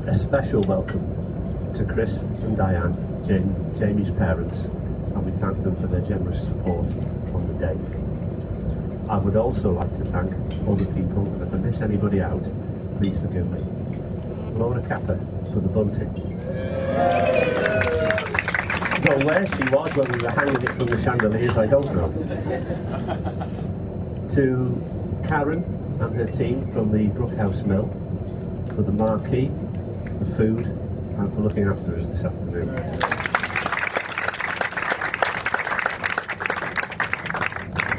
A special welcome to Chris and Diane, Jamie's parents, and we thank them for their generous support on the day. I would also like to thank other people, and if I miss anybody out, please forgive me. Laura Capper for the bunting. Well, where she was when we were hanging it from the chandeliers, I don't know. To Karen and her team from the Brookhouse Mill for the marquee, the food, and for looking after us this afternoon.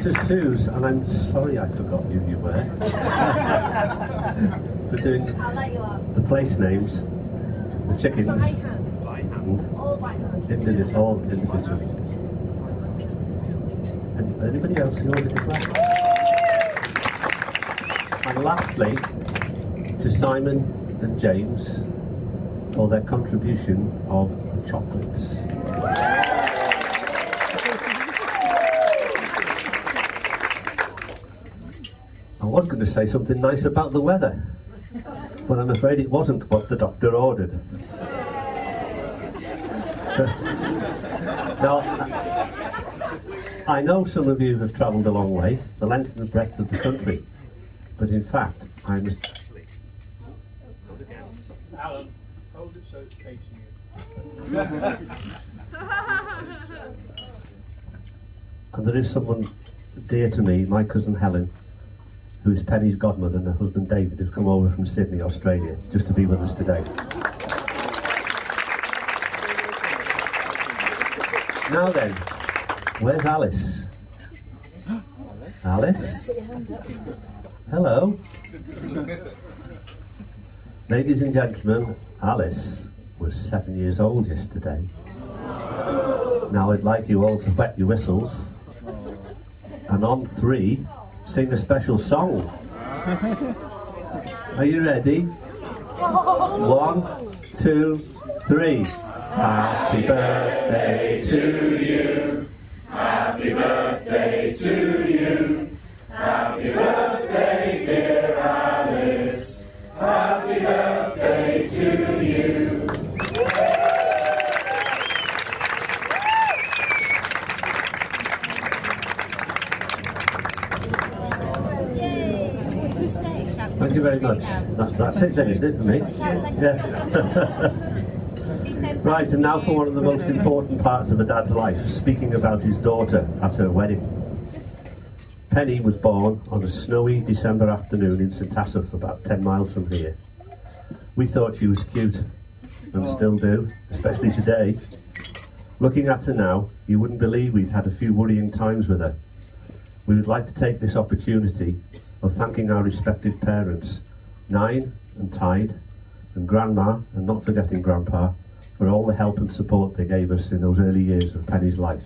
To Suze, and I'm sorry I forgot who you were, for doing the place names, the chickens. By hand. All by hand. All individually. Anybody else who wanted to clap? And lastly, to Simon and James for their contribution of the chocolates. I was going to say something nice about the weather, but I'm afraid it wasn't what the doctor ordered. Now, I know some of you have travelled a long way, the length and the breadth of the country, but in fact, I must... Alan, hold it so it's facing you. And there is someone dear to me, my cousin Helen, who is Penny's godmother, and her husband David, who's come over from Sydney, Australia, just to be with us today. Now then, where's Alice? Alice? Hello. Ladies and gentlemen, Alice was 7 years old yesterday. Now I'd like you all to wet your whistles, and on 3, sing a special song. Are you ready? 1, 2, 3. Happy birthday to you. Happy birthday to you. Happy birthday, dear Alice. Happy birthday to you. Thank you very much. That's it then, isn't it, for me? Yeah. Right, and now for one of the most important parts of a dad's life, speaking about his daughter at her wedding. Penny was born on a snowy December afternoon in St Asaph, about 10 miles from here. We thought she was cute, and still do, especially today. Looking at her now, you wouldn't believe we'd had a few worrying times with her. We would like to take this opportunity of thanking our respected parents, Nine and Tide, and Grandma, and not forgetting Grandpa, for all the help and support they gave us in those early years of Penny's life.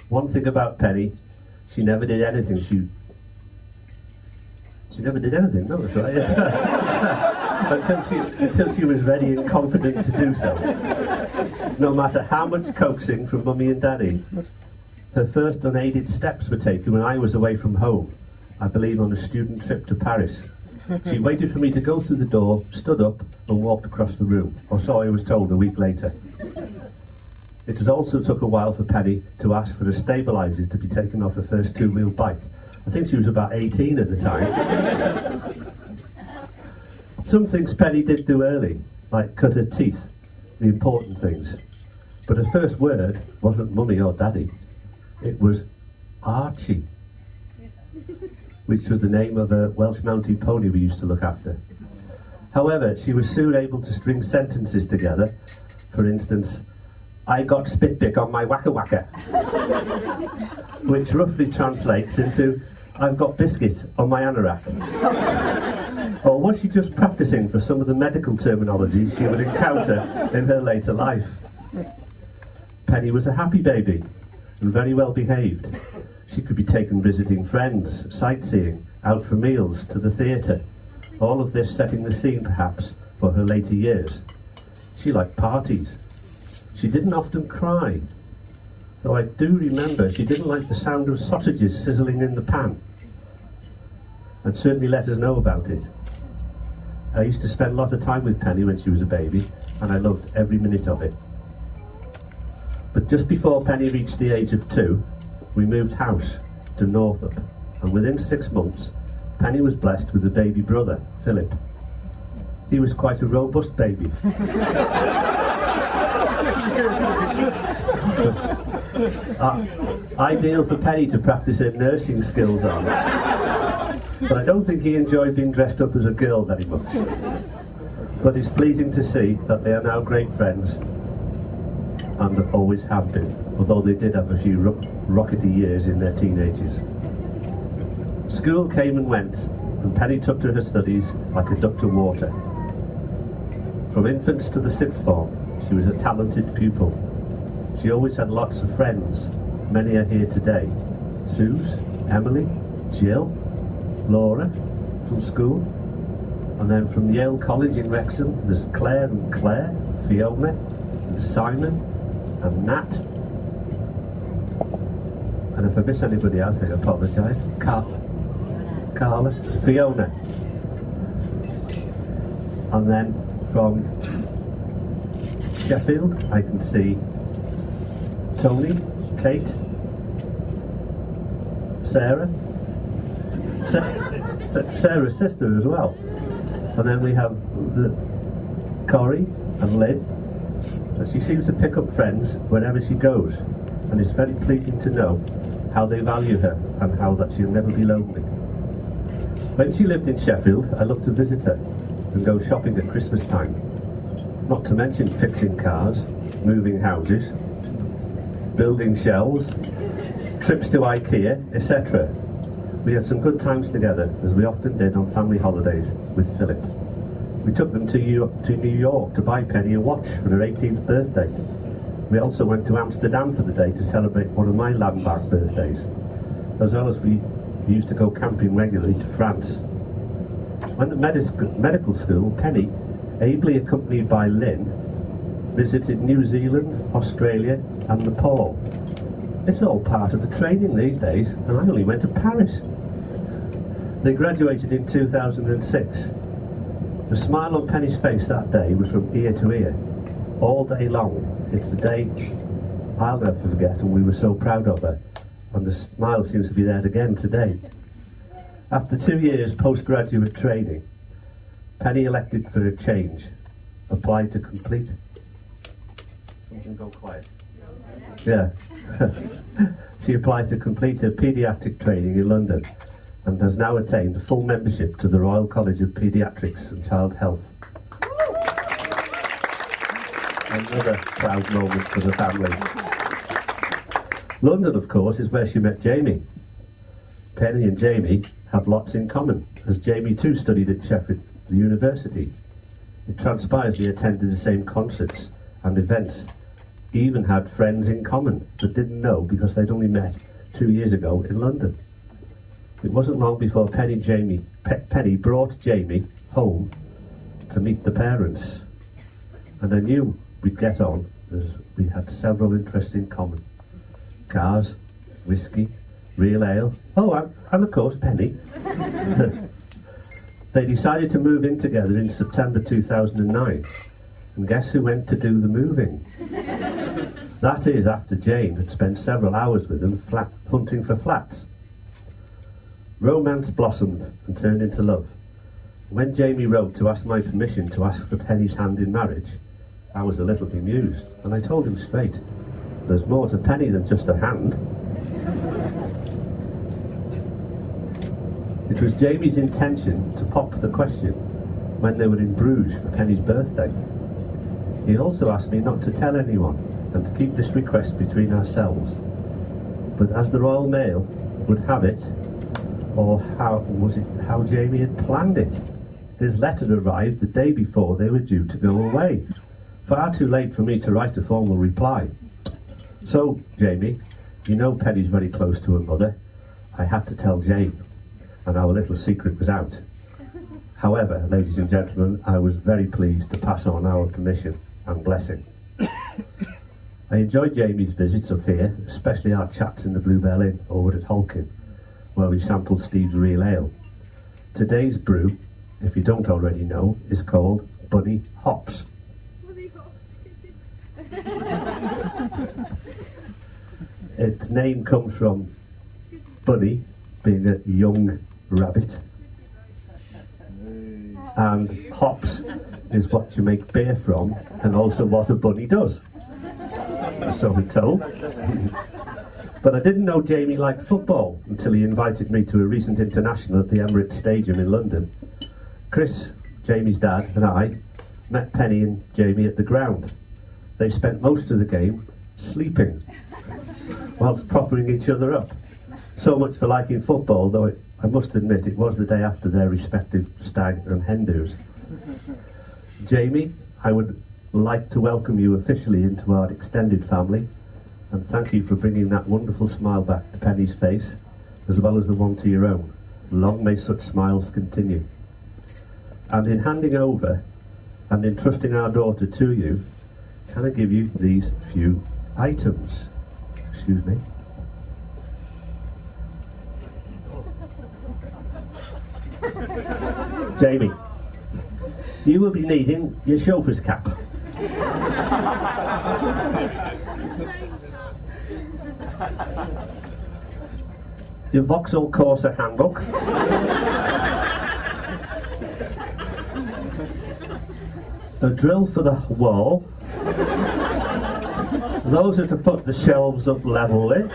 One thing about Penny, she never did anything. She never did anything, no, that's right. Yeah. until she was ready and confident to do so. No matter how much coaxing from Mummy and Daddy. Her first unaided steps were taken when I was away from home, I believe on a student trip to Paris. She waited for me to go through the door, stood up and walked across the room, or so I was told a week later. It also took a while for Penny to ask for the stabilisers to be taken off her first two-wheel bike. I think she was about 18 at the time. Some things Penny did do early, like cut her teeth, the important things. But her first word wasn't Mummy or Daddy, it was Archie, which was the name of a Welsh mounted pony we used to look after. However, she was soon able to string sentences together. For instance, I got spit-pick on my waka-waka, which roughly translates into, I've got biscuit on my anorak. Or was she just practicing for some of the medical terminologies she would encounter in her later life? Penny was a happy baby and very well behaved. She could be taken visiting friends, sightseeing, out for meals, to the theatre. All of this setting the scene, perhaps, for her later years. She liked parties. She didn't often cry, though I do remember she didn't like the sound of sausages sizzling in the pan, and certainly let us know about it. I used to spend a lot of time with Penny when she was a baby, and I loved every minute of it. But just before Penny reached the age of 2, we moved house to Northup, and within 6 months, Penny was blessed with a baby brother, Philip. He was quite a robust baby. Ideal for Penny to practice her nursing skills on. But I don't think he enjoyed being dressed up as a girl very much. But it's pleasing to see that they are now great friends, and always have been, although they did have a few rockety years in their teenagers. School came and went, and Penny took to her studies like a duck to water. From infants to the 6th form, she was a talented pupil. She always had lots of friends. Many are here today. Suze, Emily, Jill, Laura from school, and then from Yale College in Wrexham, there's Claire and Claire, Fiona, and Simon, and Nat. And if I miss anybody else, I apologise. Carla, Fiona. And then from Sheffield, I can see Tony, Kate, Sarah, Sarah's sister as well. And then we have Corrie and Lynn. And she seems to pick up friends wherever she goes, and it's very pleasing to know how they value her and how that she'll never be lonely. When she lived in Sheffield, I loved to visit her and go shopping at Christmas time. Not to mention fixing cars, moving houses, building shelves, trips to IKEA, etc. We had some good times together, as we often did on family holidays with Philip. We took them to New York to buy Penny a watch for her 18th birthday. We also went to Amsterdam for the day to celebrate one of my landmark birthdays, as well as we used to go camping regularly to France. When at medical school, Penny, ably accompanied by Lynn, visited New Zealand, Australia and Nepal. It's all part of the training these days, and I only went to Paris. They graduated in 2006. The smile on Penny's face that day was from ear to ear, all day long. It's the day I'll never forget, and we were so proud of her, and the smile seems to be there again today. After 2 years postgraduate training, Penny elected for a change, applied to complete... Something go quiet. Yeah. She applied to complete her paediatric training in London and has now attained full membership to the Royal College of Paediatrics and Child Health. Another proud moment for the family. London, of course, is where she met Jamie. Penny and Jamie have lots in common, as Jamie too studied at Sheffield University. It transpires they attended the same concerts and events, even had friends in common that didn't know because they'd only met 2 years ago in London. It wasn't long before Penny brought Jamie home to meet the parents, and I knew we'd get on as we had several interests in common. Cars, whiskey, real ale, and of course Penny. They decided to move in together in September 2009, and guess who went to do the moving? That is, after Jane had spent several hours with them hunting for flats. Romance blossomed and turned into love. When Jamie wrote to ask my permission to ask for Penny's hand in marriage, I was a little bemused, and I told him straight, there's more to Penny than just a hand. It was Jamie's intention to pop the question when they were in Bruges for Penny's birthday. He also asked me not to tell anyone and to keep this request between ourselves. But as the Royal Mail would have it, or how Jamie had planned it, his letter arrived the day before they were due to go away. Far too late for me to write a formal reply. So, Jamie, you know Penny's very close to her mother. I had to tell Jane, and our little secret was out. However, ladies and gentlemen, I was very pleased to pass on our permission and blessing. I enjoyed Jamie's visits up here, especially our chats in the Bluebell Inn over at Holkin, where we sampled Steve's real ale. Today's brew if you don't already know, is called Bunny Hops. Its name comes from Bunny being a young rabbit, and hops is what you make beer from, and also what a bunny does, so we're told. But I didn't know Jamie liked football until he invited me to a recent international at the Emirates Stadium in London. Chris, Jamie's dad, and I met Penny and Jamie at the ground. They spent most of the game sleeping whilst propping each other up. So much for liking football, though I must admit it was the day after their respective stag and hen do's. Jamie, I would like to welcome you officially into our extended family, and thank you for bringing that wonderful smile back to Penny's face, as well as the one to your own. Long may such smiles continue. And in handing over and entrusting our daughter to you, can I give you these few items? Excuse me. Jamie, you will be needing your chauffeur's cap. Your Vauxhall Corsa handbook. A drill for the wall. Those are to put the shelves up level with.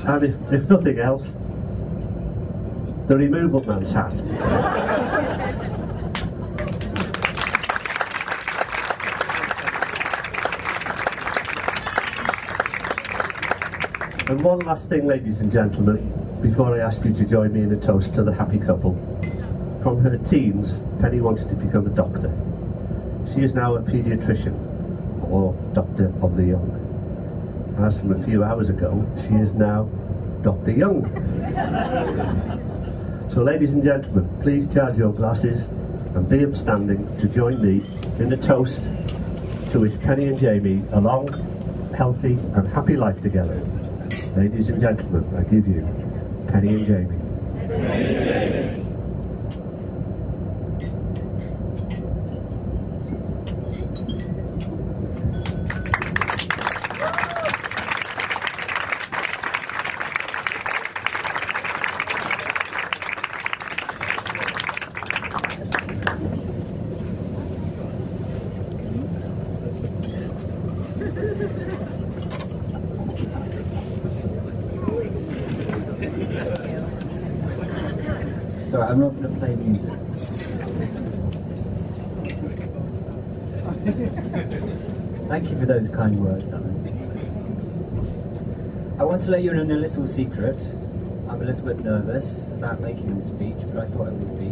And if nothing else, the removal man's hat. And one last thing, ladies and gentlemen, before I ask you to join me in a toast to the happy couple. From her teens, Penny wanted to become a doctor. She is now a paediatrician, or Doctor of the Young. As from a few hours ago, she is now Dr. Young. So ladies and gentlemen, please charge your glasses and be upstanding to join me in a toast to wish Penny and Jamie a long, healthy and happy life together. Ladies and gentlemen, I give you Penny and Jamie. Penny and Jamie. Sorry, I'm not going to play music. Thank you for those kind words, Alan. I want to let you in a little secret. I'm a little bit nervous about making this speech, but I thought I would be.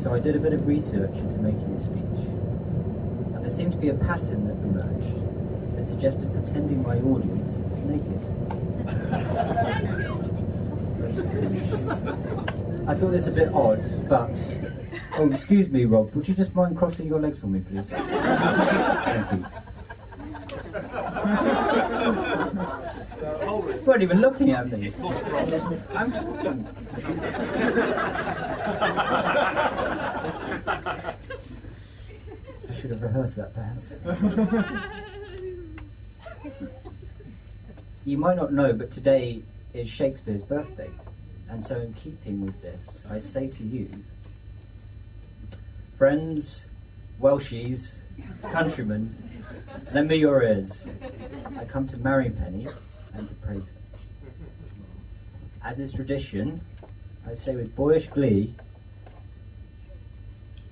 So I did a bit of research into making this speech. And there seemed to be a pattern that emerged that suggested pretending my audience is naked. I thought this a bit odd, but... Oh, excuse me, Rob. Would you just mind crossing your legs for me, please? Thank you. You weren't even looking at me. I'm talking. I should have rehearsed that, perhaps. You might not know, but today is Shakespeare's birthday. And so in keeping with this, I say to you, friends, Welshies, countrymen, lend me your ears. I come to marry Penny and to praise her. As is tradition, I say with boyish glee,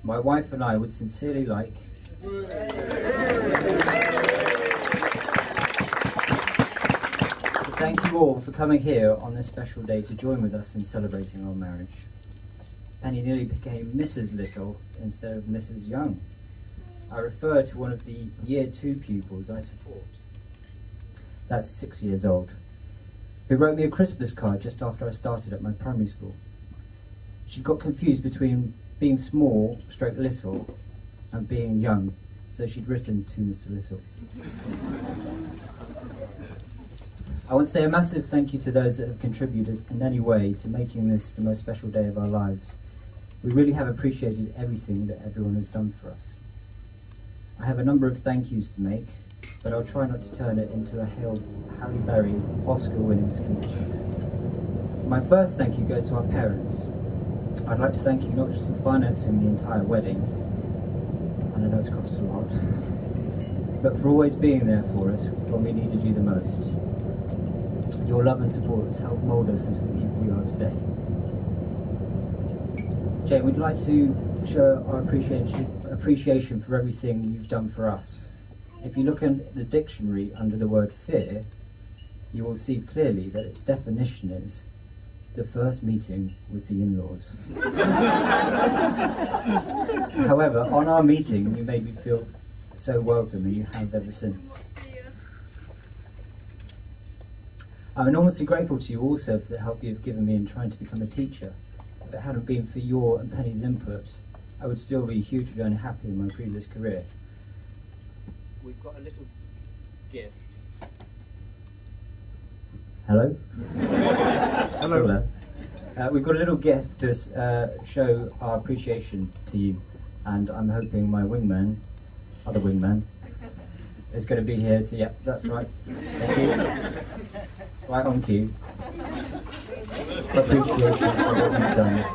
my wife and I would sincerely like thank you all for coming here on this special day to join with us in celebrating our marriage. Penny nearly became Mrs. Little instead of Mrs. Young. I refer to one of the Year 2 pupils I support. That's 6 years old, who wrote me a Christmas card just after I started at my primary school. She got confused between being small, stroke little, and being young, so she'd written to Mr. Little. I want to say a massive thank you to those that have contributed in any way to making this the most special day of our lives. We really have appreciated everything that everyone has done for us. I have a number of thank yous to make, but I'll try not to turn it into a Halle Berry Oscar-winning speech. My first thank you goes to our parents. I'd like to thank you not just for financing the entire wedding, and I know it's cost a lot, but for always being there for us when we needed you the most. Your love and support has helped mould us into the people we are today. Jane, we'd like to show our appreciation for everything you've done for us. If you look in the dictionary under the word fear, you will see clearly that its definition is the first meeting with the in-laws. However, on our meeting, you made me feel so welcome, and you have ever since. I'm enormously grateful to you also for the help you've given me in trying to become a teacher. If it hadn't been for your and Penny's input, I would still be hugely unhappy in my previous career. We've got a little gift. Hello? Hello. We've got a little gift to show our appreciation to you, and I'm hoping my wingman, other wingman, is going to be here to, yeah, that's right. Thank you. Right on cue. Appreciation for what you've done.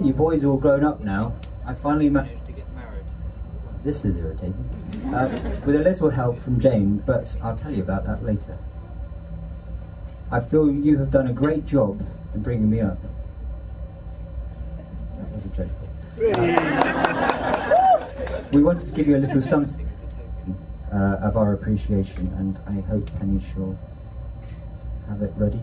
You boys are all grown up now. I finally managed to get married. This is irritating. With a little help from Jane, but I'll tell you about that later. I feel you have done a great job in bringing me up. That was a joke. We wanted to give you a little something as a token of our appreciation, and I hope Penny shall have it ready.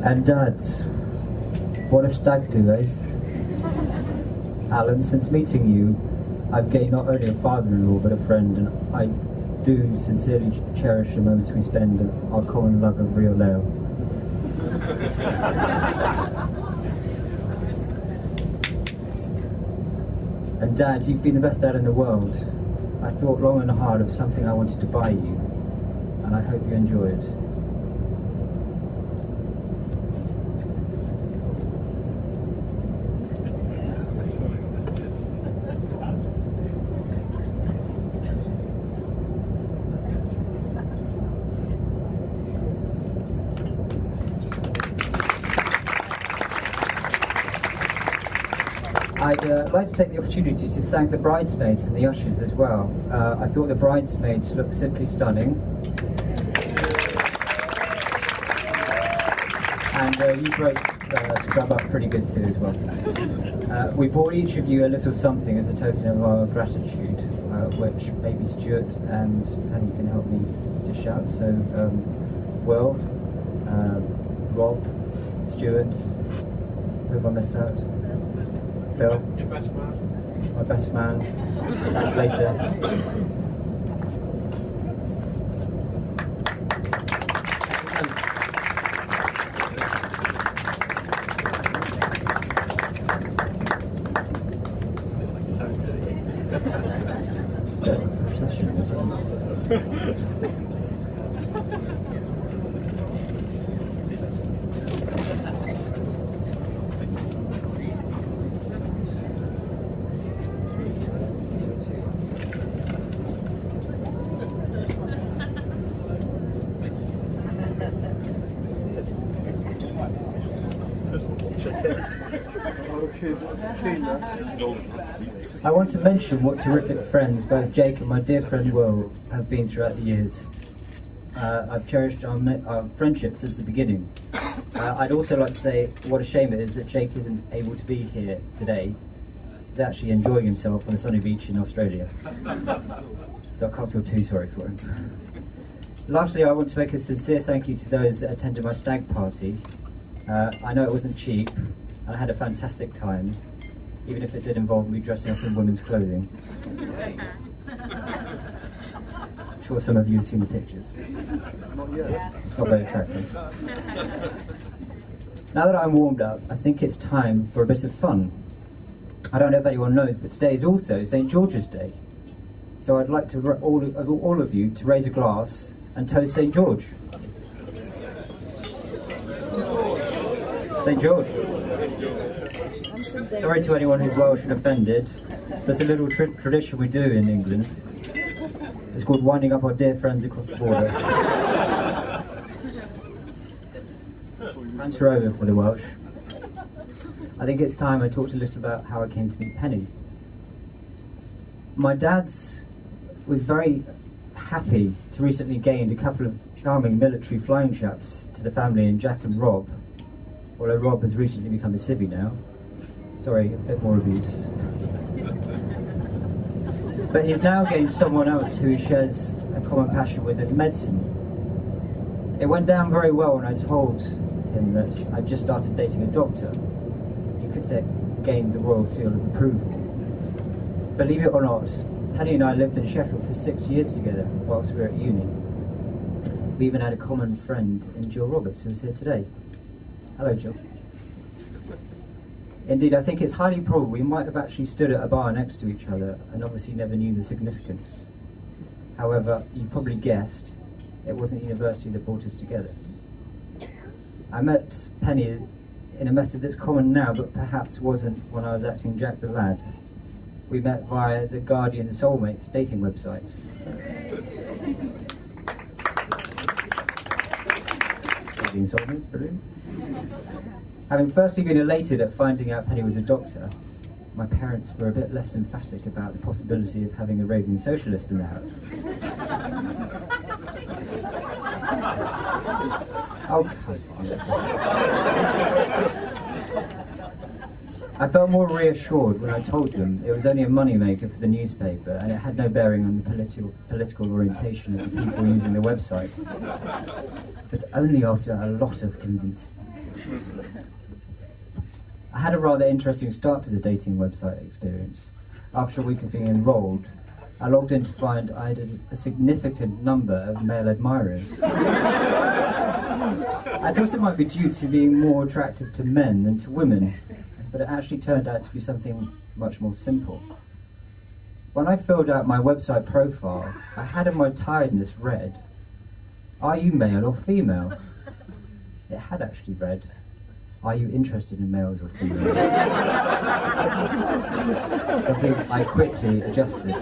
And dads, what a stag do, eh? Alan, since meeting you, I've gained not only a father-in-law but a friend, and I do sincerely cherish the moments we spend of our common love of real ale. And Dad, you've been the best dad in the world. I thought long and hard of something I wanted to buy you, and I hope you enjoy it. I'd like to take the opportunity to thank the bridesmaids and the ushers as well. I thought the bridesmaids looked simply stunning. And you both scrub up pretty good too as well. We brought each of you a little something as a token of our gratitude, which maybe Stuart and Penny can help me dish out. So, Will, Rob, Stuart, who have I missed out? Phil, Your best man. my best man, that's later. I want to mention what terrific friends both Jake and my dear friend Will have been throughout the years. I've cherished our friendship since the beginning. I'd also like to say what a shame it is that Jake isn't able to be here today. He's actually enjoying himself on a sunny beach in Australia. So I can't feel too sorry for him. Lastly, I want to make a sincere thank you to those that attended my stag party. I know it wasn't cheap, and I had a fantastic time, even if it did involve me dressing up in women's clothing. I'm sure some of you have seen the pictures. It's not very attractive. Now that I'm warmed up, I think it's time for a bit of fun. I don't know if anyone knows, but today is also St. George's Day. So I'd like to all of you to raise a glass and toast St. George. St. George. Sorry to anyone who's Welsh and offended. There's a little tradition we do in England. It's called winding up our dear friends across the border. Times are over for the Welsh. I think it's time I talked a little about how I came to meet Penny. My dad's was very happy to recently gain a couple of charming military flying chaps to the family in Jack and Rob, although Rob has recently become a civvy now. Sorry, a bit more abuse. But he's now gained someone else who he shares a common passion with in medicine. It went down very well when I told him that I'd just started dating a doctor. You could say gained the royal seal of approval. Believe it or not, Penny and I lived in Sheffield for 6 years together whilst we were at uni. We even had a common friend in Jill Roberts, who's here today. Hello, Jill. Indeed, I think it's highly probable we might have actually stood at a bar next to each other and obviously never knew the significance. However, you've probably guessed, it wasn't university that brought us together. I met Penny in a method that's common now, but perhaps wasn't when I was acting Jack the Lad. We met via the Guardian Soulmates dating website. Guardian Soulmates, brilliant. Having firstly been elated at finding out Penny was a doctor, my parents were a bit less emphatic about the possibility of having a raving socialist in the house. Oh, come on, I felt more reassured when I told them it was only a moneymaker for the newspaper and it had no bearing on the political orientation of the people using the website. But only after a lot of convincing. I had a rather interesting start to the dating website experience. After a week of being enrolled, I logged in to find I had a significant number of male admirers. I thought it might be due to being more attractive to men than to women, but it actually turned out to be something much more simple. When I filled out my website profile, I had in my tiredness read, "Are you male or female?" It had actually read, "Are you interested in males or females?" Something I quickly adjusted.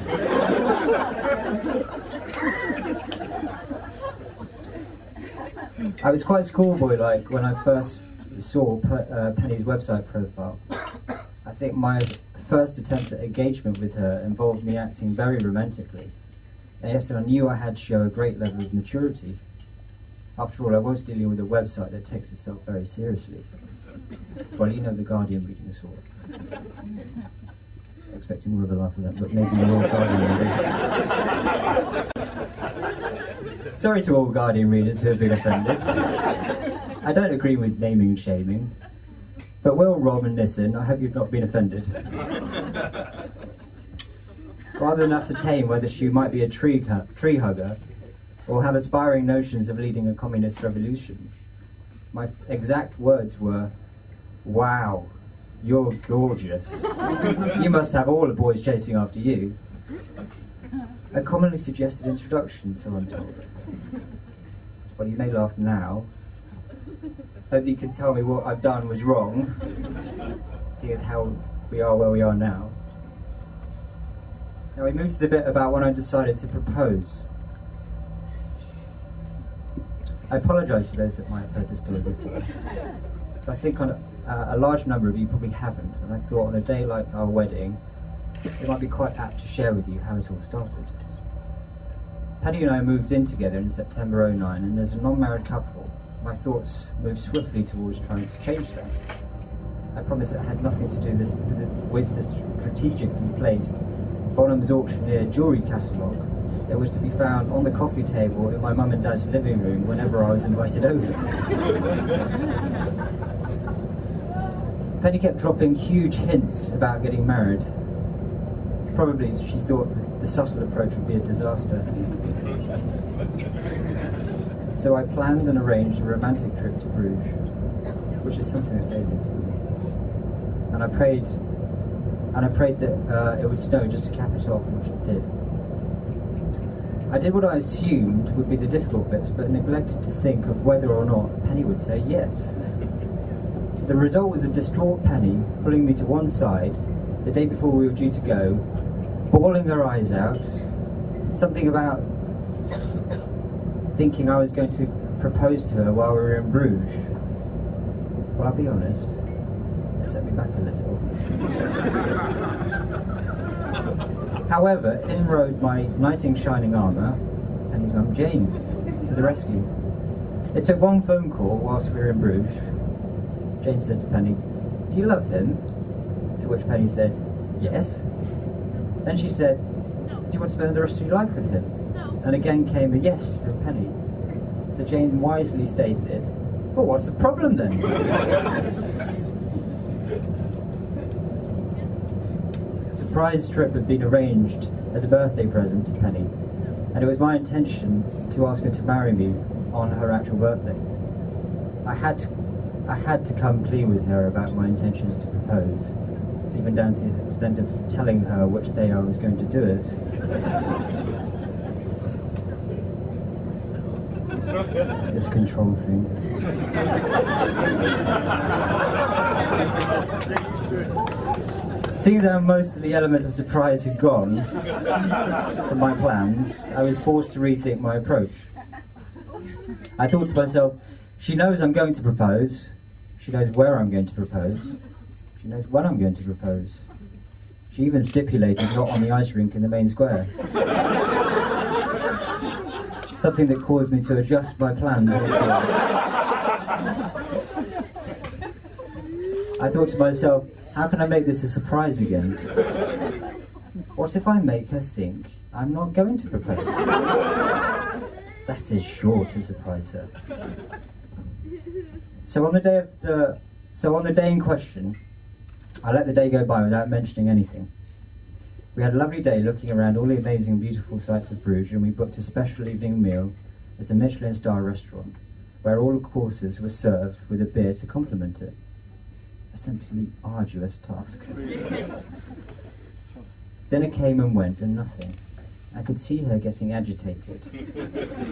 I was quite schoolboy-like when I first saw Penny's website profile. I think my first attempt at engagement with her involved me acting very romantically. And yes, I knew I had to show a great level of maturity. After all, I was dealing with a website that takes itself very seriously. Well, you know the Guardian reading this all. Expecting more of a laugh of that, but maybe more Guardian readers. Sorry to all Guardian readers who have been offended. I don't agree with naming and shaming, but Will, Rob and Nissan, I hope you've not been offended. Rather than ascertain whether she might be a tree hugger or have aspiring notions of leading a communist revolution, my exact words were, "Wow, you're gorgeous. You must have all the boys chasing after you." A commonly suggested introduction, so I'm told. Well, you may laugh now. Hope you can tell me what I've done was wrong, seeing as how we are where we are now. Now we move to the bit about when I decided to propose. I apologise to those that might have heard this story before. But I think on a large number of you probably haven't, and I thought on a day like our wedding, it might be quite apt to share with you how it all started. Penny and I moved in together in September '09, and as a non-married couple, my thoughts moved swiftly towards trying to change that. I promised it had nothing to do with the strategically placed Bonham's auctioneer jewellery catalogue that was to be found on the coffee table in my mum and dad's living room whenever I was invited over. Penny kept dropping huge hints about getting married. Probably she thought the subtle approach would be a disaster. So I planned and arranged a romantic trip to Bruges, which is something that's alien to me. And I prayed that it would snow just to cap it off, which it did. I did what I assumed would be the difficult bits, but neglected to think of whether or not Penny would say yes. The result was a distraught Penny pulling me to one side the day before we were due to go, bawling her eyes out, something about thinking I was going to propose to her while we were in Bruges. Well, I'll be honest, it set me back a little. However, in rode my knight in shining armour, Penny's mum Jane, to the rescue. It took one phone call whilst we were in Bruges. Jane said to Penny, "Do you love him?" To which Penny said, "Yes." Then she said, "Do you want to spend the rest of your life with him?" And again came a yes from Penny. So Jane wisely stated, "Well, what's the problem then?" A surprise trip had been arranged as a birthday present to Penny, and it was my intention to ask her to marry me on her actual birthday. I had to come clean with her about my intentions to propose, even down to the extent of telling her which day I was going to do it. This control thing. Seeing that most of the element of surprise had gone from my plans, I was forced to rethink my approach. I thought to myself, she knows I'm going to propose, she knows where I'm going to propose, she knows when I'm going to propose. She even stipulated not on the ice rink in the main square. Something that caused me to adjust my plans. I thought to myself, how can I make this a surprise again? What if I make her think I'm not going to propose? That is sure to surprise her. So on the day in question, I let the day go by without mentioning anything. We had a lovely day looking around all the amazing, beautiful sights of Bruges, and we booked a special evening meal at a Michelin star restaurant, where all the courses were served with a beer to complement it. A simply arduous task. Dinner came and went, and nothing. I could see her getting agitated,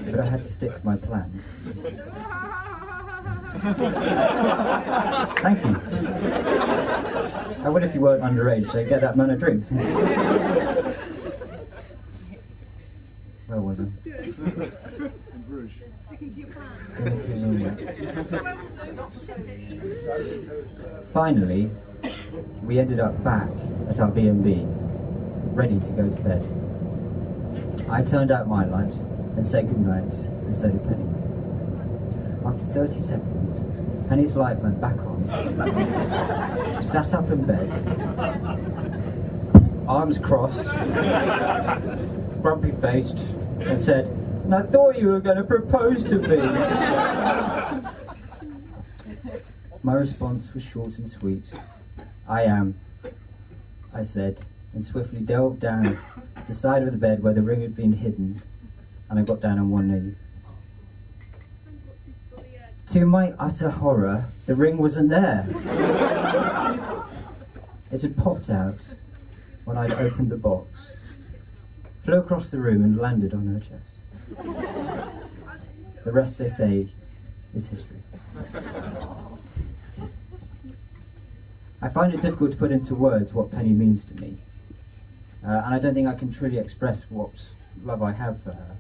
but I had to stick to my plan. Thank you. I would if you weren't underage, so get that man a drink. Where was I? Sticking to your plan. Finally, we ended up back at our B&B, ready to go to bed. I turned out my light and said goodnight, and so did Penny. After 30 seconds, Penny's light went back on. She sat up in bed, arms crossed, grumpy-faced, and said, "And I thought you were going to propose to me." My response was short and sweet. "I am," I said, and swiftly delved down the side of the bed where the ring had been hidden, and I got down on one knee. To my utter horror, the ring wasn't there. It had popped out when I'd opened the box, flew across the room and landed on her chest. The rest, they say, is history. I find it difficult to put into words what Penny means to me, and I don't think I can truly express what love I have for her.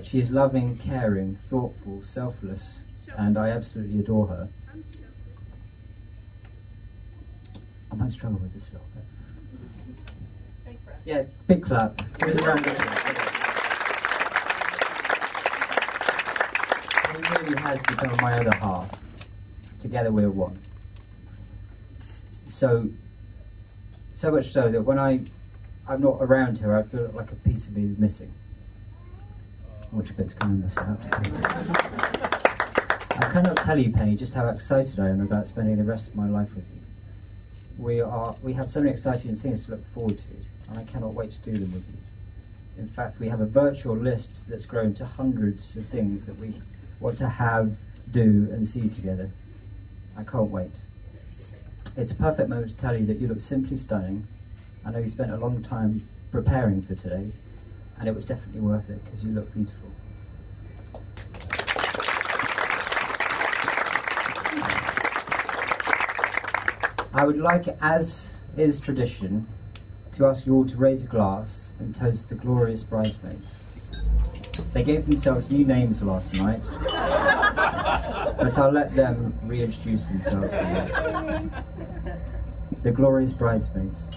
She is loving, caring, thoughtful, selfless, and I absolutely adore her. I might struggle with this a little bit. Yeah, big clap. Give us a round of applause. Mary has become my other half. Together we're one. So much so that when I'm not around her, I feel like a piece of me is missing. Which bit's coming this out? I cannot tell you, Penny, just how excited I am about spending the rest of my life with you. We have so many exciting things to look forward to, and I cannot wait to do them with you. In fact, we have a virtual list that's grown to hundreds of things that we want to have, do, and see together. I can't wait. It's a perfect moment to tell you that you look simply stunning. I know you spent a long time preparing for today, and it was definitely worth it because you look beautiful. I would like, as is tradition, to ask you all to raise a glass and toast the glorious bridesmaids. They gave themselves new names last night, but I'll let them reintroduce themselves to you. The glorious bridesmaids.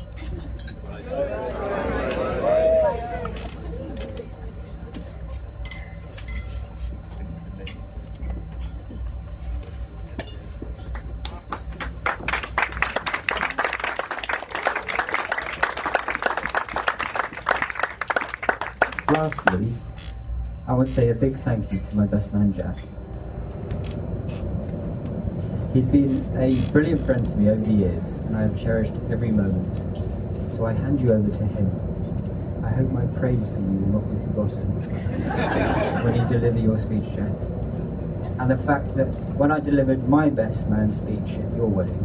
Lastly, I would say a big thank you to my best man, Jack. He's been a brilliant friend to me over the years, and I have cherished every moment. So I hand you over to him. I hope my praise for you will not be forgotten when you deliver your speech, Jack. And the fact that when I delivered my best man speech at your wedding,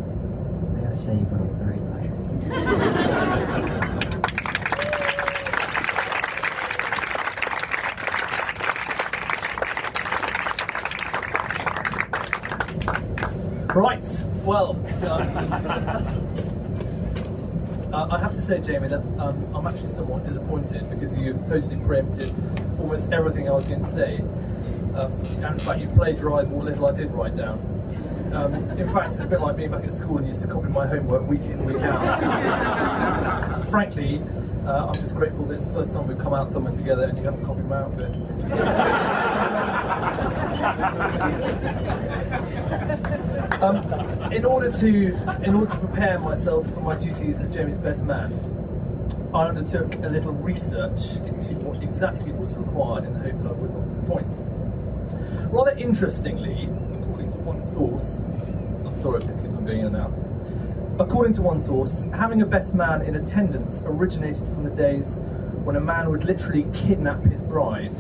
may I say you got off very lightly. Right, well, I have to say, Jamie, that I'm actually somewhat disappointed because you've totally preempted almost everything I was going to say. And in fact, you plagiarised what little I did write down. In fact, it's a bit like being back at school and used to copy my homework week in, week out. Frankly, I'm just grateful that it's the first time we've come out somewhere together and you haven't copied my outfit. In order to prepare myself for my duties as Jamie's best man, I undertook a little research into what exactly was required in the hope that I would not disappoint. Rather interestingly, according to one source, I'm sorry if this keeps on going in and out. According to one source, having a best man in attendance originated from the days when a man would literally kidnap his bride.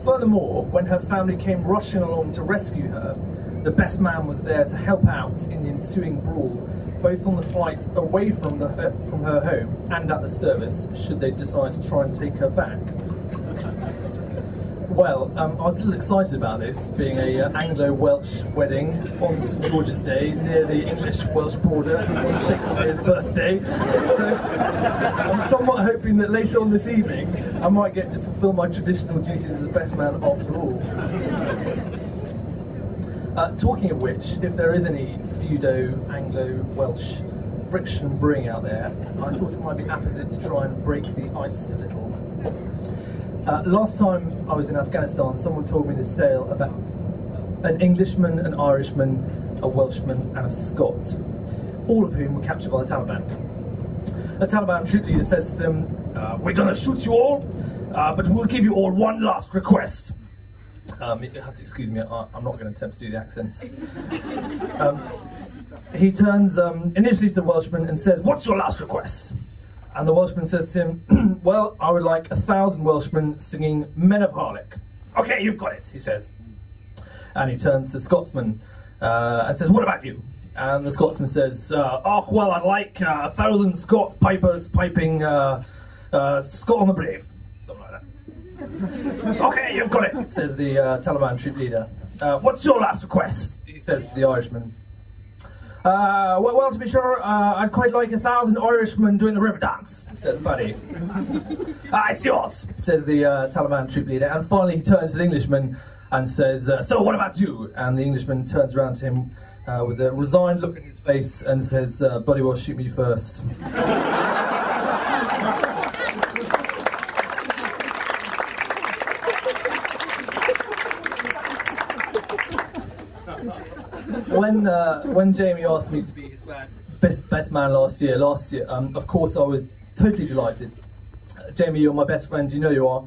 Furthermore, when her family came rushing along to rescue her, the best man was there to help out in the ensuing brawl, both on the flight away from her home and at the service, should they decide to try and take her back. Well, I was a little excited about this, being an Anglo-Welsh wedding on St George's Day, near the English-Welsh border on Shakespeare's birthday. So I'm somewhat hoping that later on this evening, I might get to fulfil my traditional duties as a best man after all. Talking of which, if there is any Feudo-Anglo-Welsh friction brewing out there, I thought it might be apposite to try and break the ice a little. Last time I was in Afghanistan, someone told me this tale about an Englishman, an Irishman, a Welshman and a Scot, all of whom were captured by the Taliban. The Taliban troop leader says to them, "We're going to shoot you all, but we'll give you all one last request." You have to excuse me, I'm not going to attempt to do the accents. He turns initially to the Welshman and says, "What's your last request?" And the Welshman says to him, "Well, I would like 1,000 Welshmen singing Men of Harlech." "Okay, you've got it," he says. And he turns to the Scotsman and says, "What about you?" And the Scotsman says, "Oh, well, I'd like 1,000 Scots pipers piping Scot on the Brave." Something like that. "Okay, you've got it," says the Taliban troop leader. "What's your last request?" he says to the Irishman. Well, to be sure, I'd quite like 1,000 Irishmen doing the river dance," says Paddy. "It's yours," says the Taliban troop leader. And finally he turns to the Englishman and says, "So what about you?" And the Englishman turns around to him with a resigned look in his face and says, "Bloody well, shoot me first." when Jamie asked me to be his best man last year, of course I was totally delighted. Jamie, you're my best friend, you know you are.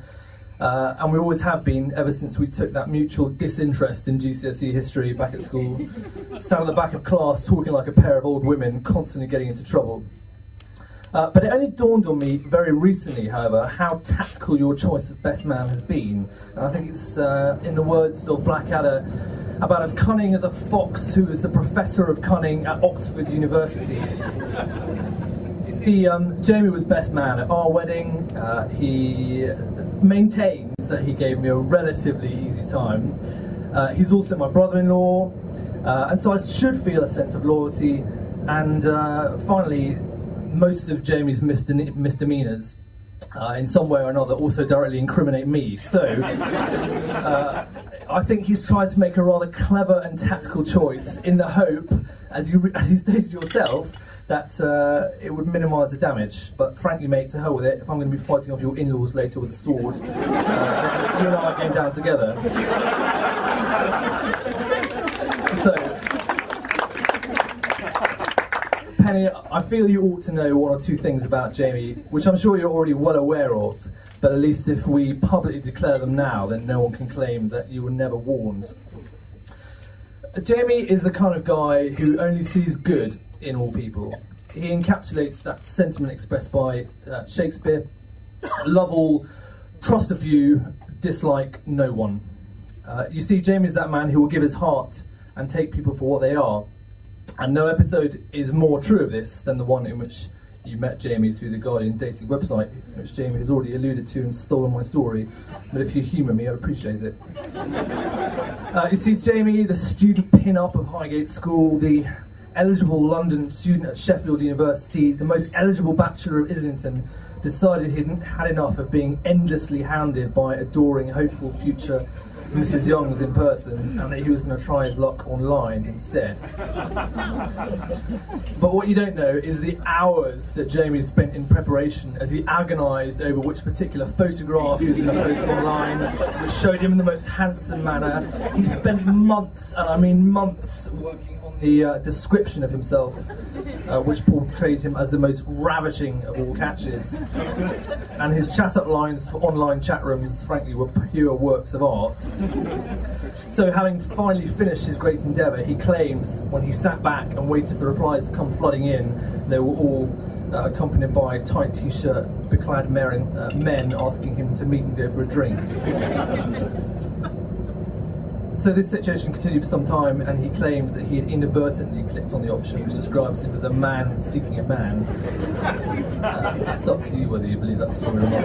And we always have been ever since we took that mutual disinterest in GCSE history back at school. Sat at the back of class talking like a pair of old women, constantly getting into trouble. But it only dawned on me very recently, however, how tactical your choice of best man has been. And I think it's, in the words of Blackadder, about as cunning as a fox who is the professor of cunning at Oxford University. You see, Jamie was best man at our wedding. He maintains that he gave me a relatively easy time. He's also my brother-in-law, and so I should feel a sense of loyalty. And finally, most of Jamie's misdemeanours, in some way or another, also directly incriminate me. So, I think he's tried to make a rather clever and tactical choice in the hope, as you stated yourself, that it would minimise the damage. But frankly, mate, to hell with it. If I'm going to be fighting off your in-laws later with a sword, you and I are going down together. So, Penny, I feel you ought to know one or two things about Jamie, which I'm sure you're already well aware of, but at least if we publicly declare them now, then no one can claim that you were never warned. Jamie is the kind of guy who only sees good in all people. He encapsulates that sentiment expressed by Shakespeare: love all, trust a few, dislike no one. You see, Jamie's that man who will give his heart and take people for what they are. And no episode is more true of this than the one in which you met Jamie through the Guardian dating website, which Jamie has already alluded to and stolen my story. But if you humour me, I'd appreciate it. You see, Jamie, the student pin-up of Highgate School, the eligible London student at Sheffield University, the most eligible bachelor of Islington, decided he'd had enough of being endlessly hounded by adoring, hopeful future Mrs. Youngs in person, and that he was going to try his luck online instead. But what you don't know is the hours that Jamie spent in preparation as he agonised over which particular photograph he was going to post online, which showed him in the most handsome manner. He spent months, and I mean months, working on the description of himself, which portrayed him as the most ravishing of all catches. And his chat-up lines for online chat rooms, frankly, were pure works of art. So, having finally finished his great endeavour, he claims when he sat back and waited for replies to come flooding in, they were all accompanied by tight t-shirt, beclad men asking him to meet and go for a drink. So this situation continued for some time, and he claims that he had inadvertently clicked on the option which describes him as a man seeking a man. It's up to you whether you believe that story or not.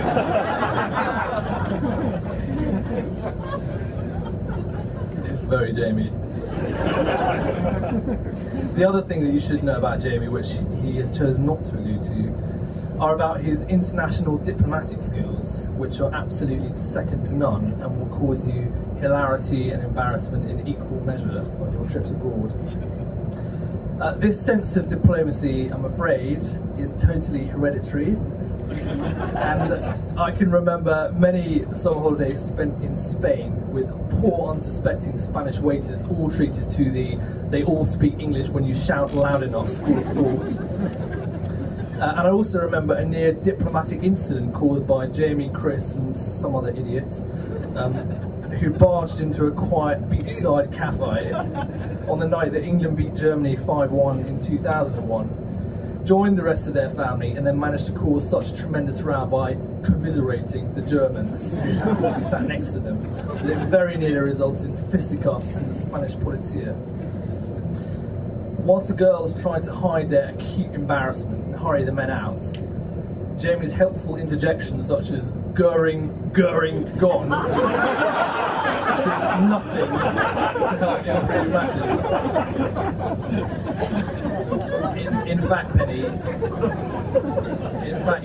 It's very Jamie. The other thing that you should know about Jamie, which he has chosen not to allude to, are about his international diplomatic skills, which are absolutely second to none and will cause you hilarity and embarrassment in equal measure on your trips abroad. This sense of diplomacy, I'm afraid, is totally hereditary, and I can remember many summer holidays spent in Spain with poor unsuspecting Spanish waiters, all treated to the "they all speak English when you shout loud enough" school of thought. And I also remember a near diplomatic incident caused by Jamie, Chris and some other idiots who barged into a quiet beachside cafe on the night that England beat Germany 5-1 in 2001, joined the rest of their family, and then managed to cause such a tremendous row by commiserating the Germans who happened to be sat next to them, that it very nearly resulted in fisticuffs in the Spanish policia. Whilst the girls tried to hide their acute embarrassment and hurry the men out, Jamie's helpful interjections such as "Goering, gone" did nothing to help improve matters. In fact, Penny,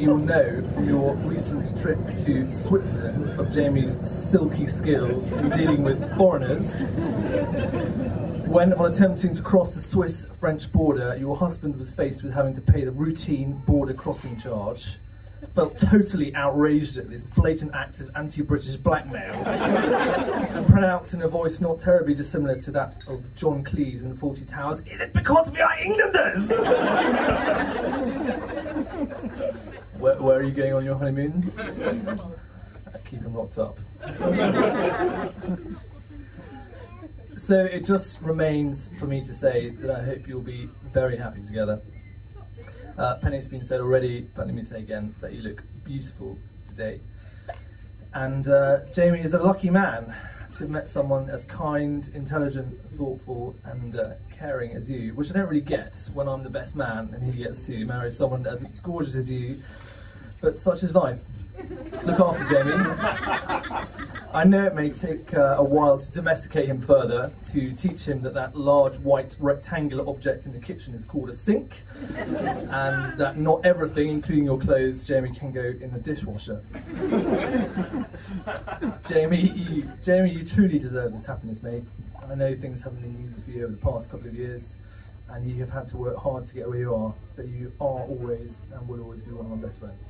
you will know from your recent trip to Switzerland of Jamie's silky skills in dealing with foreigners. When, on attempting to cross the Swiss-French border, your husband was faced with having to pay the routine border crossing charge, felt totally outraged at this blatant act of anti-British blackmail and pronounced in a voice not terribly dissimilar to that of John Cleese in Fawlty Towers, "Is it because we are Englanders?" Where are you going on your honeymoon? Keep them locked up. So it just remains for me to say that I hope you'll be very happy together. Penny, it's been said already, but let me say again that you look beautiful today. And Jamie is a lucky man to have met someone as kind, intelligent, thoughtful and caring as you, which I don't really get when I'm the best man and he gets to marry someone as gorgeous as you, but such is life. Look after Jamie. I know it may take a while to domesticate him further, to teach him that large white rectangular object in the kitchen is called a sink, and that not everything, including your clothes, Jamie, can go in the dishwasher. Jamie, you truly deserve this happiness, mate. I know things haven't been easy for you over the past couple of years, and you have had to work hard to get where you are, but you are always and will always be one of my best friends.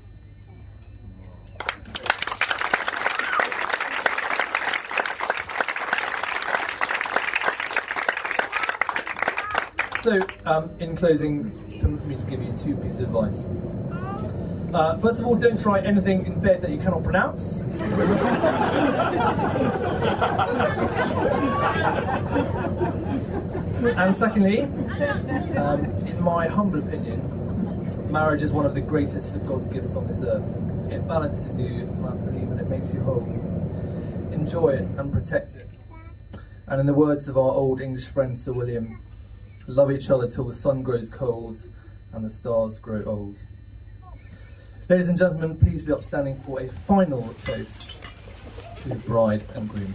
So, in closing, permit me to give you 2 pieces of advice. First of all, don't try anything in bed that you cannot pronounce. And secondly, in my humble opinion, marriage is one of the greatest of God's gifts on this earth. It balances you, and I believe that it makes you whole. Enjoy it and protect it. And in the words of our old English friend Sir William, love each other till the sun grows cold and the stars grow old. Ladies and gentlemen, please be upstanding for a final toast to bride and groom.